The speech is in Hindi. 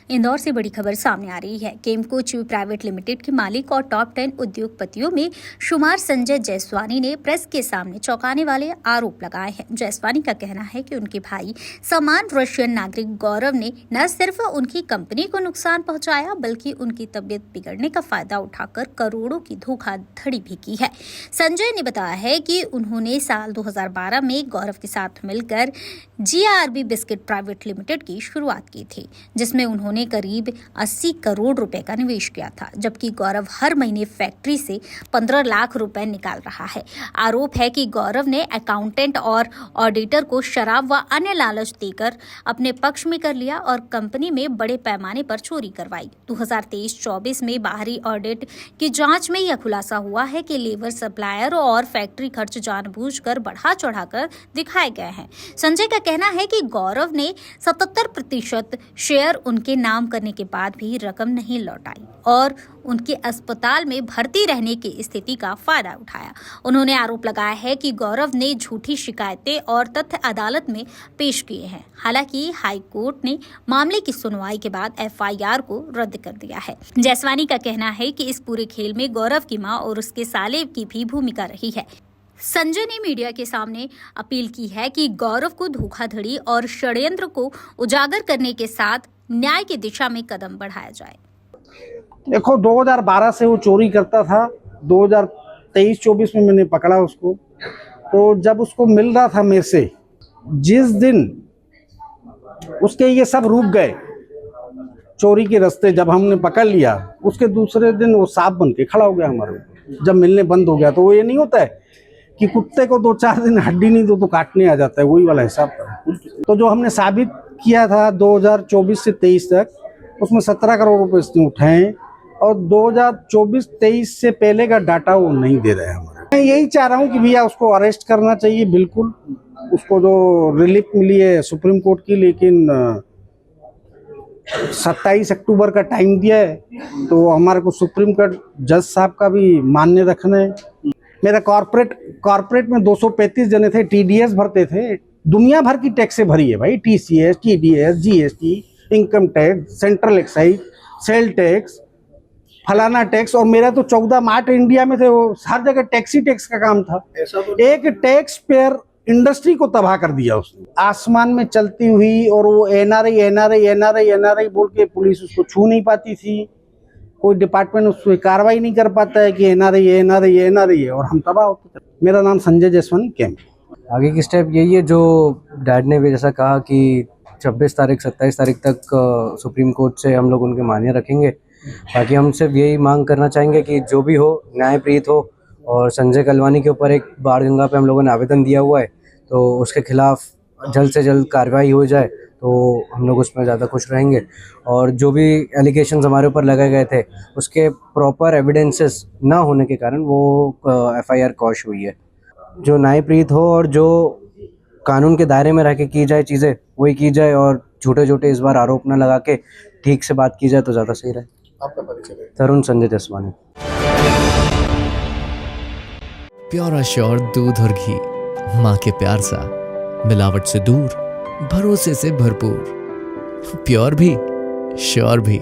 इंदौर से बड़ी खबर सामने आ रही है। केमको च्यू प्राइवेट लिमिटेड के मालिक और टॉप 10 उद्योगपतियों में शुमार संजय जायसवानी ने प्रेस के सामने चौंकाने वाले आरोप लगाए हैं। जायसवानी का कहना है कि उनके भाई समान रशियन नागरिक गौरव ने न सिर्फ उनकी कंपनी को नुकसान पहुंचाया बल्कि उनकी तबीयत बिगड़ने का फायदा उठाकर करोड़ों की धोखाधड़ी भी की है। संजय ने बताया है कि उन्होंने साल 2012 में गौरव के साथ मिलकर GRB बिस्किट प्राइवेट लिमिटेड की शुरुआत की थी, जिसमें उन्होंने करीब 80 करोड़ रुपए का निवेश किया था, जबकि गौरव हर महीने फैक्ट्री से 15 लाख रुपए निकाल रहा है। आरोप है कि गौरव ने अकाउंटेंट और ऑडिटर को शराब व अन्य लालच देकर अपने पक्ष में कर लिया और कंपनी में बड़े पैमाने पर चोरी करवाई। 2023-24 में बाहरी ऑडिट की जांच में यह खुलासा हुआ है कि लेबर, सप्लायर और फैक्ट्री खर्च जानबूझकर बढ़ा चढ़ाकर दिखाए गए हैं। संजय का कहना है कि गौरव ने 77% शेयर उनके नाम करने के बाद भी रकम नहीं लौटाई और उनके अस्पताल में भर्ती रहने की स्थिति का फायदा उठाया। उन्होंने आरोप लगाया है कि गौरव ने झूठी शिकायतें और तथ्य अदालत में पेश किए हैं। हालांकि हाई कोर्ट ने मामले की सुनवाई के बाद FIR को रद्द कर दिया है। जायसवानी का कहना है कि इस पूरे खेल में गौरव की मां और उसके साले की भी भूमिका रही है। संजय ने मीडिया के सामने अपील की है कि गौरव को धोखाधड़ी और षड्यंत्र को उजागर करने के साथ न्याय की दिशा में कदम बढ़ाया जाए। देखो, 2012 से वो चोरी करता था। 2023-24 में मैंने पकड़ा उसको। तो जब उसको मिल रहा था मेरे से, जिस दिन उसके ये सब रुक गए चोरी के रास्ते, जब हमने पकड़ लिया, उसके दूसरे दिन वो सांप बन के खड़ा हो गया हमारे। जब मिलने बंद हो गया तो वो ये नहीं होता है कि कुत्ते को 2-4 दिन हड्डी नहीं दो तो काटने आ जाता है, वही वाला हिसाब। तो जो हमने साबित किया था 2024 से 23 तक, उसमें 17 करोड़ रुपए इसने उठाए और 2024-23 से पहले का डाटा वो नहीं दे रहे हैं हमारे। मैं यही चाह रहा हूँ कि भैया उसको अरेस्ट करना चाहिए, बिल्कुल। उसको जो रिलीफ मिली है सुप्रीम कोर्ट की, लेकिन 27 अक्टूबर का टाइम दिया है, तो हमारे को सुप्रीम कोर्ट जज साहब का भी मान्य रखना है। मेरा कॉर्पोरेट में 235 जने थे, TDS भरते थे, दुनिया भर की टैक्सें भरी है भाई, TCS, TDS, GST, income tax, central excise, sale tax, फलाना टैक्स। और मेरा तो 14 मार्ट इंडिया में थे, वो हर जगह टैक्सी टैक्स का काम था। एक टैक्स पेयर इंडस्ट्री को तबाह कर दिया उसने, आसमान में चलती हुई। और वो NRI बोल के पुलिस उसको छू नहीं पाती थी, कोई डिपार्टमेंट उस पर कार्रवाई नहीं कर पाता है कि NRI है, और हम तबाह होते थे। मेरा नाम संजय जायसवानी, कैंप। आगे की स्टेप यही है जो डैड ने भी जैसा कहा कि 26 तारीख 27 तारीख तक सुप्रीम कोर्ट से हम लोग उनके मान्य रखेंगे। बाकी हम सिर्फ यही मांग करना चाहेंगे कि जो भी हो न्यायप्रीत हो। और संजय कलवानी के ऊपर एक बाढ़ गंगा पे हम लोगों ने आवेदन दिया हुआ है, तो उसके खिलाफ जल्द से जल्द कार्रवाई हो जाए तो हम लोग उसमें ज़्यादा खुश रहेंगे। और जो भी एलिगेशंस हमारे ऊपर लगाए गए थे उसके प्रॉपर एविडेंसेस ना होने के कारण वो FIR कॉश हुई है। जो न्यायप्रीत हो और जो कानून के दायरे में रह के की जाए चीज़ें वही की जाए, और झूठे इस बार आरोप न लगा के ठीक से बात की जाए तो ज़्यादा सही रहे। आपका परिचय? तरुण संजय जायसवानी। प्योर एश्योर दूध और घी, माँ के प्यार सा, मिलावट से दूर, भरोसे से भरपूर, प्योर भी श्योर भी।